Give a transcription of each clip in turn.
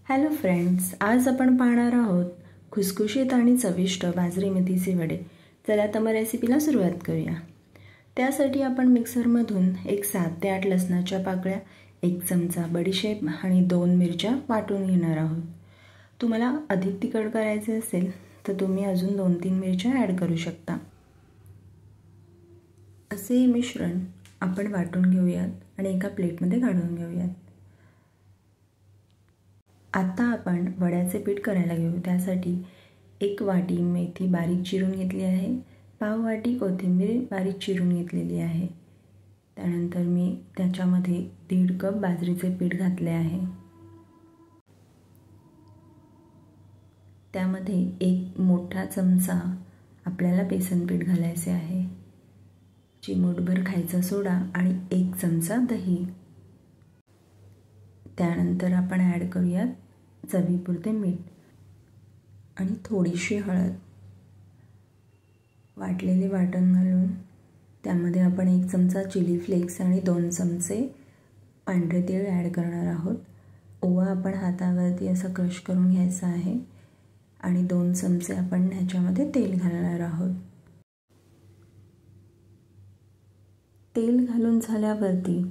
Hello friends, आज आपण पाहणार आहोत खुसखुशीत आणि चविष्ट बाजरी मेथीचे वडे. चला तर मग रेसिपीला सुरुवात करूया. त्यासाठी आपण मिक्सरमधून 7 ते 8 लसणाच्या पाकळ्या, 1 चमचा बडीशेप आणि 2 मिरच्या वाटून घेणार आहोत. तुम्हाला अधिक तिखट करायचे असेल तर तुम्ही अजून 2-3 मिरच्या ॲड करू शकता. असे मिश्रण आपण वाटून घेऊयात आणि एका प्लेटमध्ये काढून घेऊयात. आता आपण वड्याचे पीठ करायला घेऊ. त्यासाठी 1 वाटी मेथी बारीक चिरून घेतली आहे, पाव वाटी कोथिंबीर बारीक चिरून घेतलेली आहे. त्यानंतर मी त्याच्यामध्ये 1.5 कप बाजरीचे पीठ घातले आहे. त्यामध्ये 1 मोठा चमचा आपल्याला बेसन पीठ घालायचे आहे, चिमूटभर खायचा सोडा आणि 1 चमचा दही. त्यानंतर आपण ॲड करूयात चवीपुरते मीठ आणि थोडीशी हळद. वाटलेले वाटण घालून त्यामध्ये आपण 1 चमचा चिली फ्लेक्स आणि 2 चमचे पांढरे तीळ ॲड करणार आहोत. ओवा आपण हातावरती असं क्रश करून घ्यायचा आहे आणि 2 चमचे आपण ह्याच्यामध्ये तेल घालणार आहोत. तेल घालून झाल्यावरती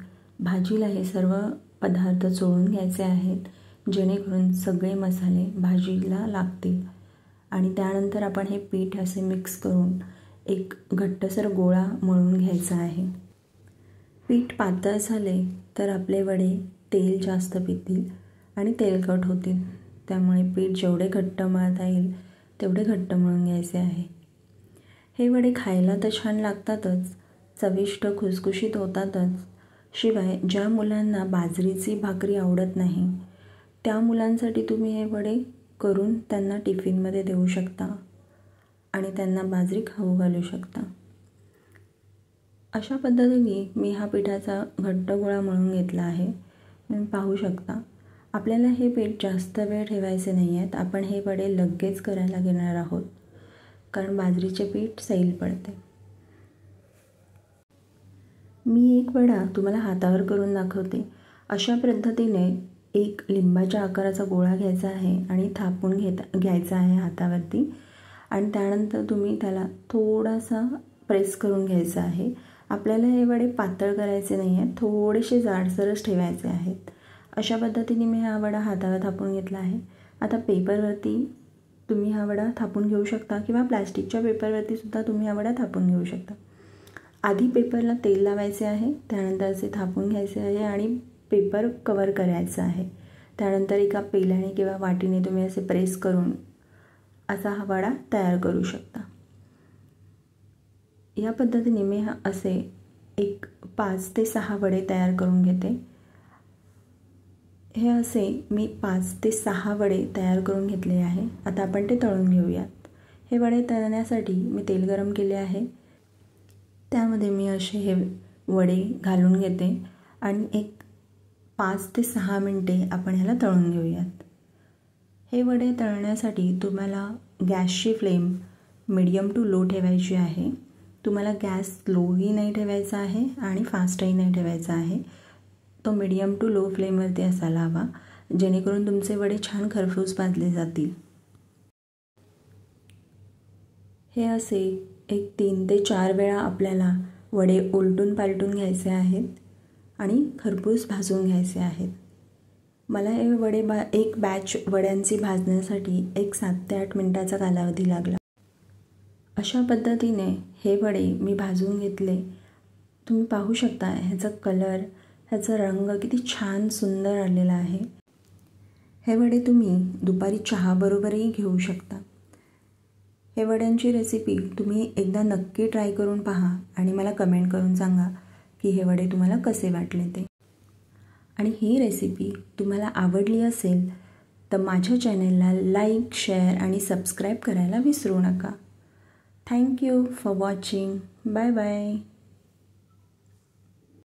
भाजीला हे सर्व पदार्थ चोळून घ्यायचे आहेत, जेणेकरून सगळे मसाले भाजीला लागतील. आणि त्यानंतर आपण हे पीठ असे मिक्स करून एक घट्टसर गोळा मळून घ्यायचा आहे. पीठ पातळ झाले तर आपले वडे तेल जास्त पितील आणि तेलकट होतील. त्यामुळे पीठ जेवढे घट्ट मळता येईल तेवढे घट्ट मळून घ्यायचे आहे. हे वडे खायला तर छान लागतातच, चविष्ट खुसखुशीत होतातच. शिवाय ज्या मुलांना बाजरीची भाकरी आवडत नाही त्या मुलांसाठी तुम्ही हे वडे करून त्यांना टिफिनमध्ये देऊ शकता आणि त्यांना बाजरी खाऊ घालू शकता. अशा पद्धतीने मी हा पिठाचा घट्ट गोळा मळून घेतला आहे. तुम्ही पाहू शकता. आपल्याला हे पीठ जास्त वेळ ठेवायचे नाही आहेत. आपण हे वडे लगेच करायला घेणार आहोत, कारण बाजरीचे पीठ सैल पडते. मी एक वडा तुम्हाला हातावर करून दाखवते. अशा पद्धतीने 1 लिंबाच्या आकाराचा गोळा घ्यायचा आहे आणि थापून घ्यायचा आहे हातावरती. आणि त्यानंतर तुम्ही त्याला थोडासा प्रेस करून घ्यायचा आहे. आपल्याला हे वडे पातळ करायचे नाही आहेत, थोडेसे जाडसरच ठेवायचे आहेत. अशा पद्धतीने मी हा वडा हातावर थापून घेतला आहे. आता पेपरवरती तुम्ही हा वडा थापून घेऊ शकता किंवा प्लॅस्टिकच्या पेपरवरती सुद्धा तुम्ही हा वडा थापून घेऊ शकता. आधी पेपरला तेल लावायचे आहे, त्यानंतर असे थापून घ्यायचे आहे आणि पेपर कवर करायचा आहे. त्यानंतर एका पेल्याने किंवा वाटीने तुम्ही असे प्रेस करून असा हा वडा तयार करू शकता. या पद्धतीने मी असे 5 ते 6 वडे तयार करून घेते. हे असे मी 5 ते 6 वडे तयार करून घेतले आहे. आता आपण ते तळून घेऊयात. हे वडे तळण्यासाठी मी तेल गरम केले आहे. त्यामध्ये मी असे हे वडे घालून घेते आणि 5 ते 6 मिनटे आपण ह्याला तळून घेऊयात. हे वडे तळण्यासाठी तुम्हाला गॅसची फ्लेम मीडियम टू लो ठेवायची आहे. तुम्हाला गॅस स्लोही नाही ठेवायचा आहे आणि फास्टही नाही ठेवायचा आहे. तो मीडियम टू लो फ्लेमवरती असायला हवा, जेणेकरून तुमचे वडे छान खरपूस भाजले जातील. हे असे 3 ते 4 वेळा आपल्याला वडे उलटून पालटून घ्यायचे आहेत आणि खरपूस भाजून घ्यायचे आहेत. मला हे वडे एक बॅच वड्यांची भाजण्यासाठी 7 ते 8 मिनटाचा कालावधी लागला. अशा पद्धतीने हे वडे मी भाजून घेतले. तुम्ही पाहू शकता ह्याचा कलर, ह्याचा रंग किती छान सुंदर आलेला आहे. हे वडे तुम्ही दुपारी चहाबरोबरही घेऊ शकता. हे वड्यांची रेसिपी तुम्ही एकदा नक्की ट्राय करून पहा आणि मला कमेंट करून सांगा की हे वडे तुम्हाला कसे वाटले ते. आणि ही रेसिपी तुम्हाला आवडली असेल तर माझ्या चॅनलला लाईक, शेअर आणि सबस्क्राईब करायला विसरू नका. Thank you for watching. Bye bye.